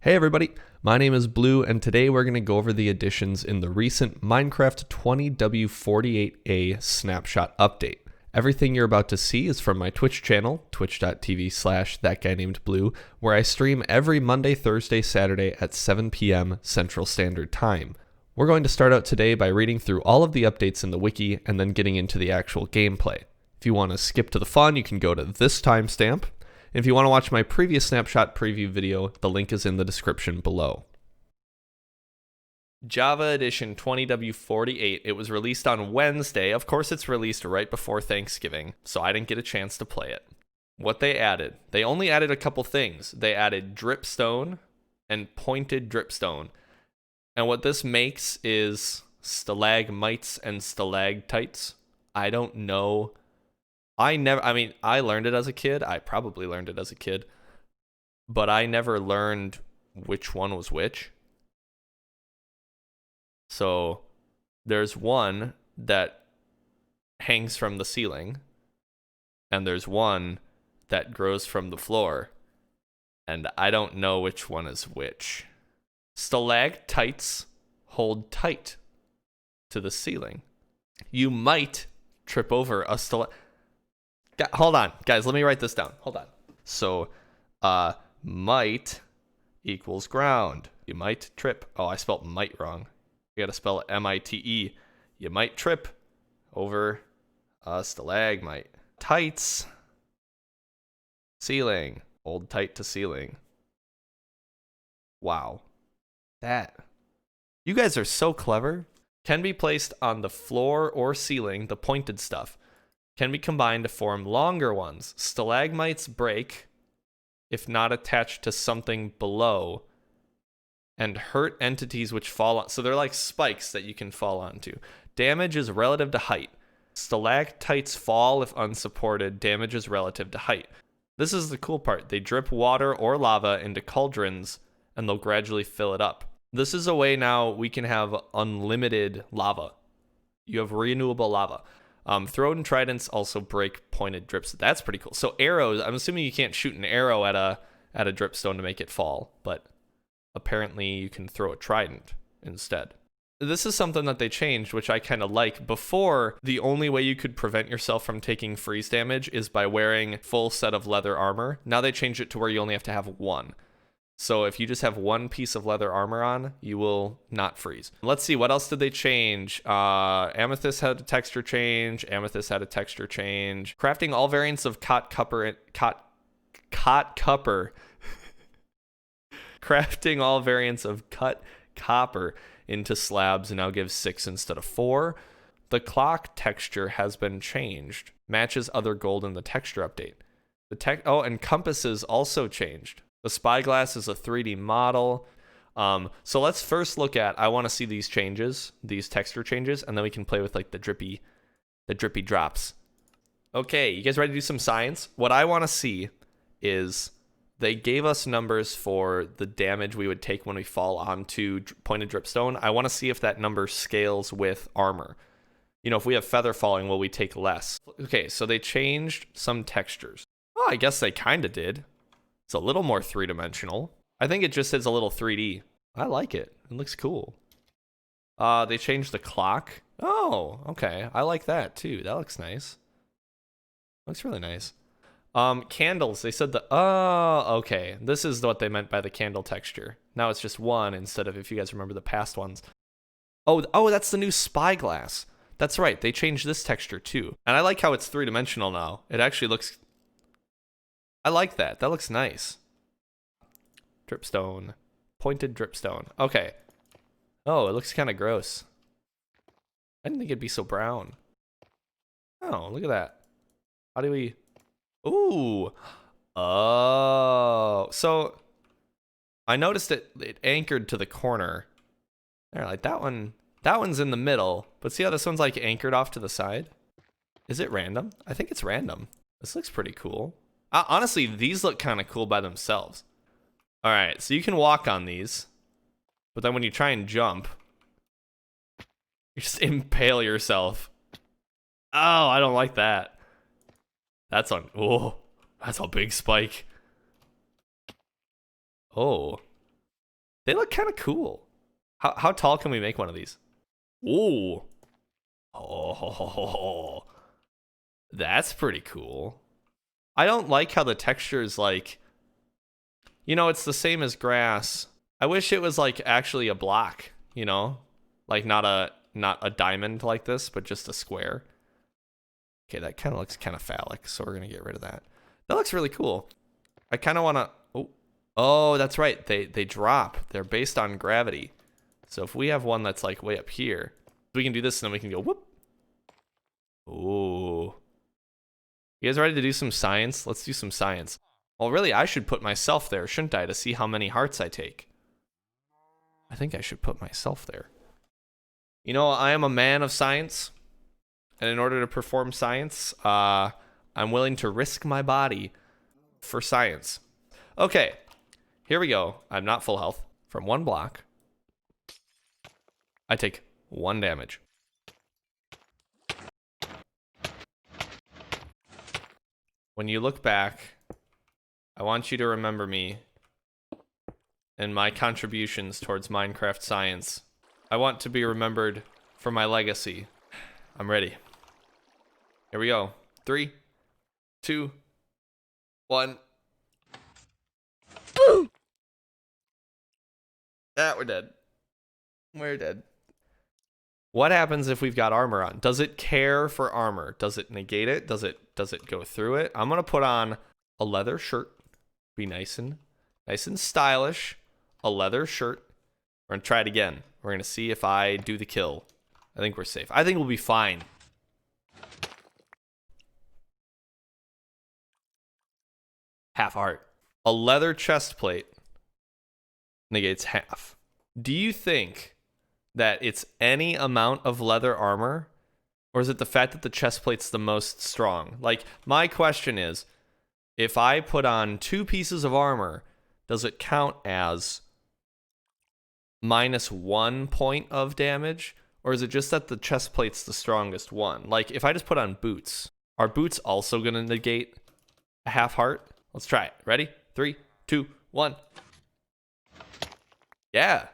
Hey everybody, my name is Blue, and today we're going to go over the additions in the recent Minecraft 20W48A snapshot update. Everything you're about to see is from my Twitch channel, twitch.tv/thatguynamedblue, where I stream every Monday, Thursday, Saturday at 7 p.m. Central Standard Time. We're going to start out today by reading through all of the updates in the wiki and then getting into the actual gameplay. If you want to skip to the fun, you can go to this timestamp. If you want to watch my previous Snapshot Preview video, the link is in the description below. Java Edition 20W48. It was released on Wednesday. Of course, it's released right before Thanksgiving, so I didn't get a chance to play it. What they added. They only added a couple things. They added Dripstone and pointed Dripstone. And what this makes is stalagmites and stalactites. I don't know. I learned it as a kid. I probably learned it as a kid. But I never learned which one was which. So there's one that hangs from the ceiling. And there's one that grows from the floor. And I don't know which one is which. Stalactites hold tight to the ceiling. You might trip over a Hold on, guys, let me write this down. Hold on. So, might equals ground. You might trip. Oh, I spelled might wrong. You gotta spell it M-I-T-E. You might trip over a stalagmite. Tights. Ceiling. Hold tight to ceiling. Wow. You guys are so clever. Can be placed on the floor or ceiling, the pointed stuff. Can be combined to form longer ones. Stalagmites break if not attached to something below and hurt entities which fall on. So they're like spikes that you can fall onto. Damage is relative to height. Stalactites fall if unsupported. Damage is relative to height. This is the cool part. They drip water or lava into cauldrons and they'll gradually fill it up. This is a way now we can have unlimited lava. You have renewable lava. Thrown tridents also break pointed drips. That's pretty cool. So arrows, I'm assuming you can't shoot an arrow at a dripstone to make it fall, but apparently you can throw a trident instead. This is something that they changed, which I kind of like. Before, the only way you could prevent yourself from taking freeze damage is by wearing full set of leather armor. Now they changed it to where you only have to have one. So if you just have one piece of leather armor on, you will not freeze. Let's see, what else did they change? Amethyst had a texture change. Amethyst had a texture change. Crafting all variants of copper. Crafting all variants of cut copper into slabs now gives 6 instead of 4. The clock texture has been changed. Matches other gold in the texture update. And compasses also changed. The spyglass is a 3D model. So let's first look at, I want to see these changes, these texture changes, and then we can play with like the drippy drops. Okay, you guys ready to do some science? What I want to see is they gave us numbers for the damage we would take when we fall onto pointed dripstone. I want to see if that number scales with armor. You know, if we have feather falling, will we take less? Okay, so they changed some textures. Oh, I guess they kind of did. It's a little more three-dimensional. I think it just is a little 3D. I like it. It looks cool. They changed the clock. Oh, okay. I like that too. That looks nice. Looks really nice. Candles. They said okay. This is what they meant by the candle texture. Now it's just one instead of, if you guys remember the past ones. Oh, that's the new spyglass. That's right. They changed this texture too. And I like how it's three-dimensional now. It actually looks... I like that. That looks nice. Dripstone. Pointed dripstone. Okay. Oh, it looks kind of gross. I didn't think it'd be so brown. Oh, look at that. How do we... Ooh. Oh. So, I noticed it anchored to the corner. There, like that one. That one's in the middle. But see how this one's like anchored off to the side? Is it random? I think it's random. This looks pretty cool. Honestly, these look kind of cool by themselves. All right, so you can walk on these, but then when you try and jump, you just impale yourself. Oh, I don't like that. That's a big spike. Oh, They look kind of cool. How tall can we make one of these? Ooh. Oh, that's pretty cool. I don't like how the texture is like, you know, it's the same as grass. I wish it was like actually a block, you know, like not a diamond like this, but just a square. Okay, that kind of looks kind of phallic, so we're gonna get rid of that. That looks really cool. I kind of want to. Oh, that's right. They drop. They're based on gravity. So if we have one that's like way up here, we can do this and then we can go whoop. Ooh. You guys ready to do some science? Let's do some science. Well, really, I should put myself there, shouldn't I, to see how many hearts I take? I think I should put myself there. You know, I am a man of science, and in order to perform science, I'm willing to risk my body for science. Okay, here we go. I'm not full health. From 1 block, I take 1 damage. When you look back, I want you to remember me and my contributions towards Minecraft science. I want to be remembered for my legacy. I'm ready. Here we go. 3, 2, 1. Boom! Ah, we're dead. We're dead. What happens if we've got armor on? Does it care for armor? Does it negate it? Does it go through it? I'm gonna put on a leather shirt. Be nice and stylish. A leather shirt. We're gonna try it again. We're gonna see if I do the kill. I think we're safe. I think we'll be fine. Half heart. A leather chest plate negates half. Do you think that it's any amount of leather armor, or is it the fact that the chest plate's the most strong? Like, my question is, if I put on 2 pieces of armor, does it count as -1 point of damage, or is it just that the chest plate's the strongest one? Like, if I just put on boots, are boots also gonna negate a half heart? Let's try it. Ready? 3, 2, 1. Yeah.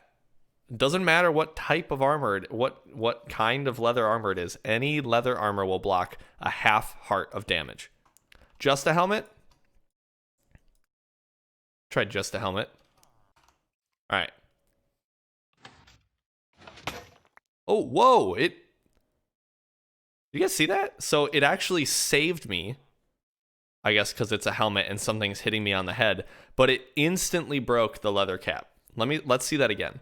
Doesn't matter what type of armor, what kind of leather armor it is. Any leather armor will block a half heart of damage. Just a helmet? Try just a helmet. All right. Oh, whoa! You guys see that? So it actually saved me. I guess because it's a helmet and something's hitting me on the head, but it instantly broke the leather cap. Let's see that again.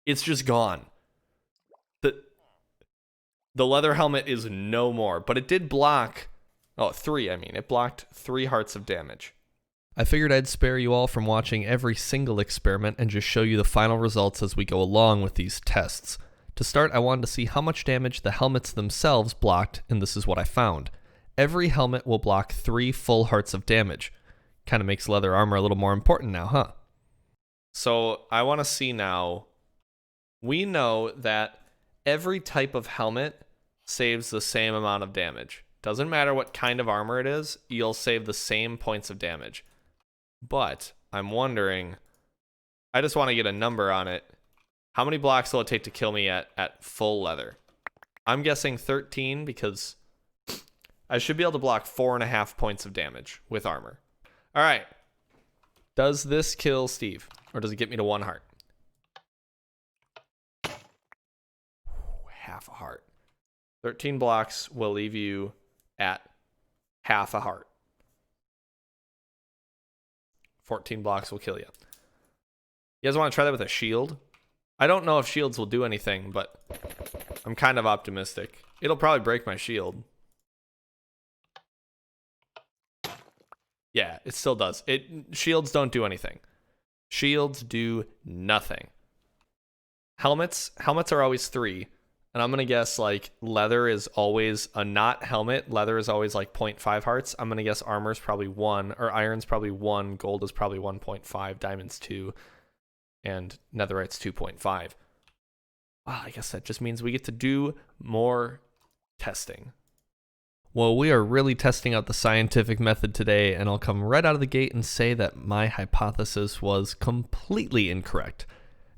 It's just gone. The leather helmet is no more, but it did block, 3, I mean. It blocked 3 hearts of damage. I figured I'd spare you all from watching every single experiment and just show you the final results as we go along with these tests. To start, I wanted to see how much damage the helmets themselves blocked, and this is what I found. Every helmet will block 3 full hearts of damage. Kind of makes leather armor a little more important now, huh? So I want to see now. We know that every type of helmet saves the same amount of damage. Doesn't matter what kind of armor it is, you'll save the same points of damage. But I'm wondering, I just want to get a number on it. How many blocks will it take to kill me at full leather? I'm guessing 13 because I should be able to block 4.5 points of damage with armor. All right. Does this kill Steve? Or does it get me to 1 heart? Half a heart. 13 blocks will leave you at half a heart. 14 blocks will kill you. You guys want to try that with a shield? I don't know if shields will do anything, but I'm kind of optimistic. It'll probably break my shield. Yeah, it still does. Shields don't do anything. Shields do nothing. Helmets are always 3. And I'm going to guess like leather is always a not helmet. Leather is always like 0.5 hearts. I'm going to guess armor is probably 1, or iron's probably 1, gold is probably 1.5, diamond's 2, and netherite's 2.5. Wow, I guess that just means we get to do more testing. Well, we are really testing out the scientific method today, and I'll come right out of the gate and say that my hypothesis was completely incorrect.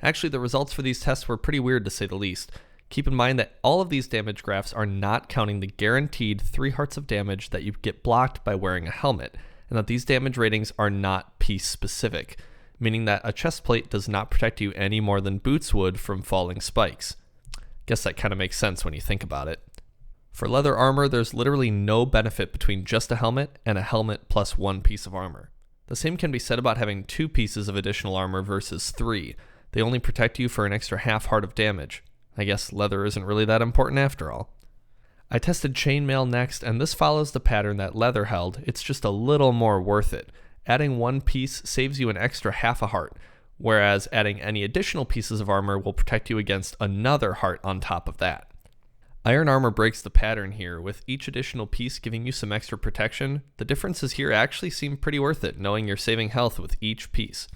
Actually, the results for these tests were pretty weird to say the least. Keep in mind that all of these damage graphs are not counting the guaranteed 3 hearts of damage that you get blocked by wearing a helmet, and that these damage ratings are not piece specific, meaning that a chest plate does not protect you any more than boots would from falling spikes. Guess that kind of makes sense when you think about it. For leather armor, there's literally no benefit between just a helmet and a helmet plus 1 piece of armor. The same can be said about having 2 pieces of additional armor versus 3. They only protect you for an extra half heart of damage. I guess leather isn't really that important after all. I tested chainmail next, and this follows the pattern that leather held. It's just a little more worth it. Adding 1 piece saves you an extra half a heart, whereas adding any additional pieces of armor will protect you against another heart on top of that. Iron armor breaks the pattern here, with each additional piece giving you some extra protection. The differences here actually seem pretty worth it, knowing you're saving health with each piece.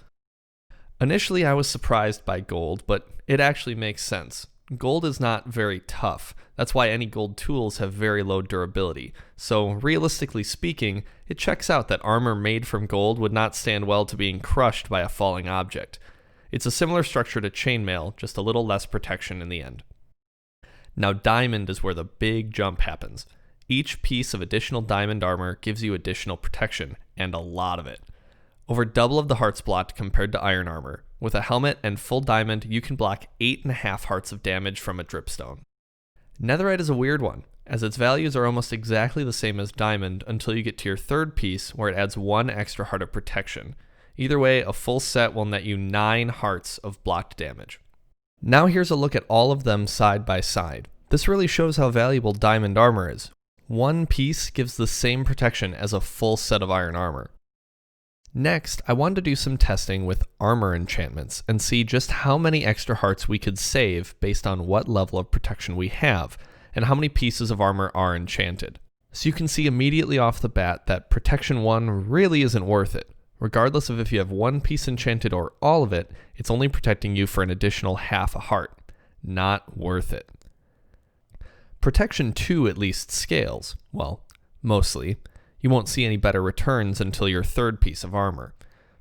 Initially, I was surprised by gold, but it actually makes sense. Gold is not very tough. That's why any gold tools have very low durability. So realistically speaking, it checks out that armor made from gold would not stand well to being crushed by a falling object. It's a similar structure to chainmail, just a little less protection in the end. Now diamond is where the big jump happens. Each piece of additional diamond armor gives you additional protection, and a lot of it. Over double of the hearts blocked compared to iron armor. With a helmet and full diamond, you can block 8.5 hearts of damage from a dripstone. Netherite is a weird one, as its values are almost exactly the same as diamond until you get to your 3rd piece, where it adds 1 extra heart of protection. Either way, a full set will net you 9 hearts of blocked damage. Now here's a look at all of them side by side. This really shows how valuable diamond armor is. 1 piece gives the same protection as a full set of iron armor. Next, I wanted to do some testing with armor enchantments and see just how many extra hearts we could save based on what level of protection we have, and how many pieces of armor are enchanted. So you can see immediately off the bat that protection 1 really isn't worth it. Regardless of if you have 1 piece enchanted or all of it, it's only protecting you for an additional half a heart. Not worth it. Protection 2 at least scales. Well, mostly. You won't see any better returns until your 3rd piece of armor.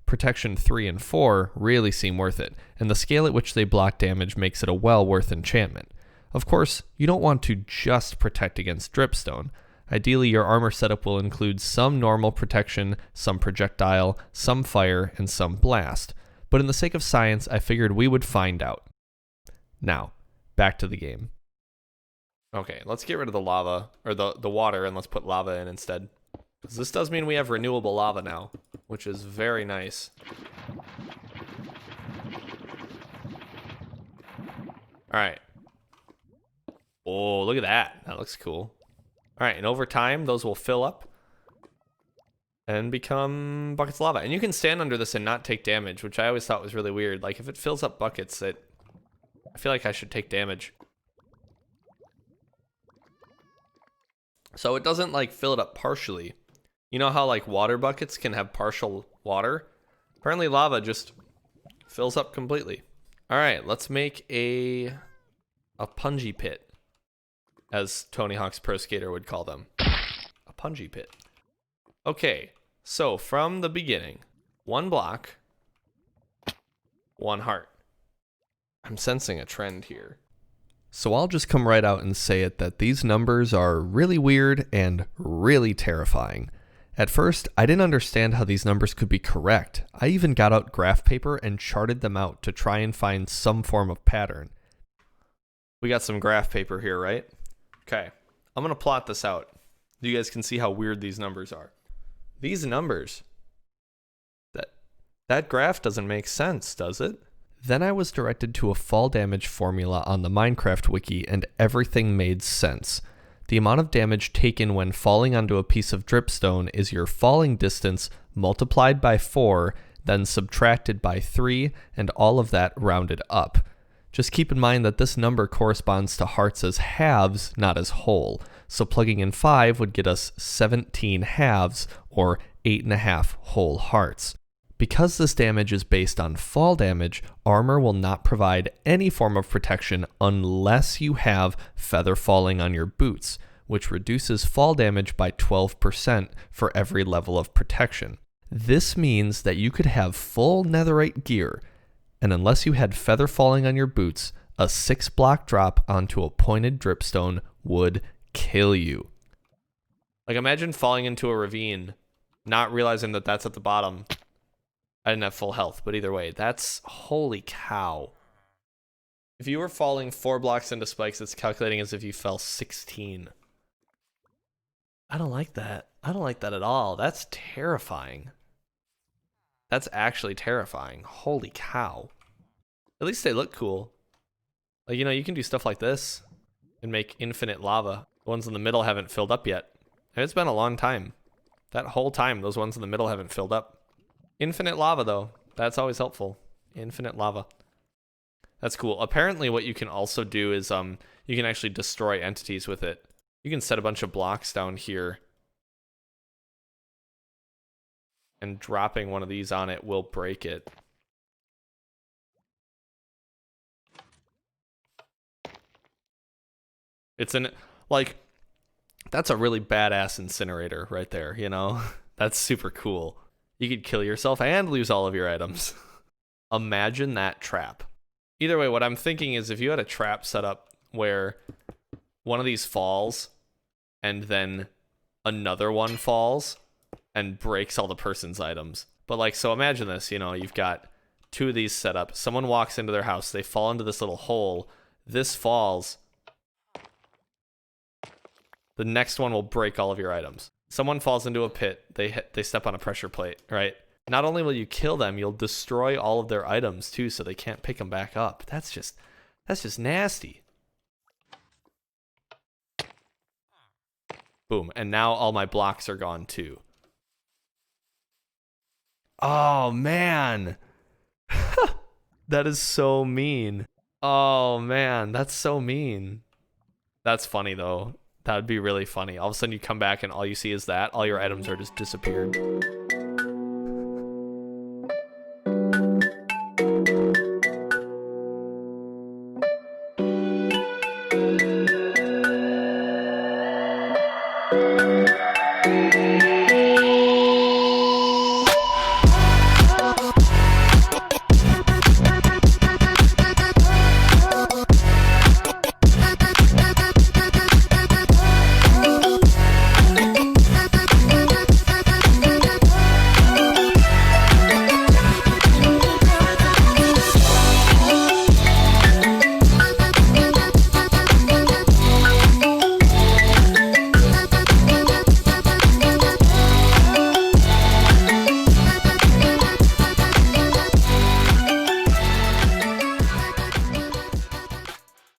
Protection 3 and 4 really seem worth it, and the scale at which they block damage makes it a well worth enchantment. Of course, you don't want to just protect against dripstone. Ideally, your armor setup will include some normal protection, some projectile, some fire, and some blast. But in the sake of science, I figured we would find out. Now, back to the game. Okay, let's get rid of the lava, or the water, and let's put lava in instead. Because this does mean we have renewable lava now, which is very nice. Alright. Oh, look at that. That looks cool. Alright, and over time, those will fill up and become buckets of lava. And you can stand under this and not take damage, which I always thought was really weird. Like, if it fills up buckets, I feel like I should take damage. So it doesn't, like, fill it up partially. You know how, like, water buckets can have partial water? Apparently lava just fills up completely. Alright, let's make a punji pit, as Tony Hawk's Pro Skater would call them. A punji pit. Okay, so from the beginning, 1 block, 1 heart. I'm sensing a trend here. So I'll just come right out and say it that these numbers are really weird and really terrifying. At first, I didn't understand how these numbers could be correct. I even got out graph paper and charted them out to try and find some form of pattern. We got some graph paper here, right? Okay, I'm going to plot this out. You guys can see how weird these numbers are. These numbers, that graph doesn't make sense, does it? Then I was directed to a fall damage formula on the Minecraft wiki, and everything made sense. The amount of damage taken when falling onto a piece of dripstone is your falling distance multiplied by 4, then subtracted by 3, and all of that rounded up. Just keep in mind that this number corresponds to hearts as halves, not as whole. So plugging in 5 would get us 17 halves, or 8.5 whole hearts. Because this damage is based on fall damage, armor will not provide any form of protection unless you have feather falling on your boots, which reduces fall damage by 12% for every level of protection. This means that you could have full netherite gear, and unless you had feather falling on your boots, a 6-block drop onto a pointed dripstone would kill you. Like, imagine falling into a ravine, not realizing that that's at the bottom. I didn't have full health, but either way, that's holy cow. If you were falling 4 blocks into spikes, it's calculating as if you fell 16. I don't like that. I don't like that at all. That's terrifying. That's actually terrifying. Holy cow. At least they look cool. Like, you know, you can do stuff like this and make infinite lava. The ones in the middle haven't filled up yet. And it's been a long time. That whole time, those ones in the middle haven't filled up. Infinite lava, though. That's always helpful. Infinite lava. That's cool. Apparently, what you can also do is you can actually destroy entities with it. You can set a bunch of blocks down here. And dropping one of these on it will break it. It's like, that's a really badass incinerator right there, you know? That's super cool. You could kill yourself and lose all of your items. Imagine that trap. Either way, what I'm thinking is if you had a trap set up where one of these falls and then another one falls and breaks all the person's items. But like, so imagine this, you know, you've got 2 of these set up. Someone walks into their house, they fall into this little hole. This falls. The next one will break all of your items. Someone falls into a pit, they step on a pressure plate, right? Not only will you kill them, you'll destroy all of their items too, so they can't pick them back up. That's just nasty. Boom, and now all my blocks are gone too. Oh man. That is so mean. Oh man, that's so mean. That's funny though. That would be really funny. All of a sudden you come back and all you see is that. All your items are just disappeared.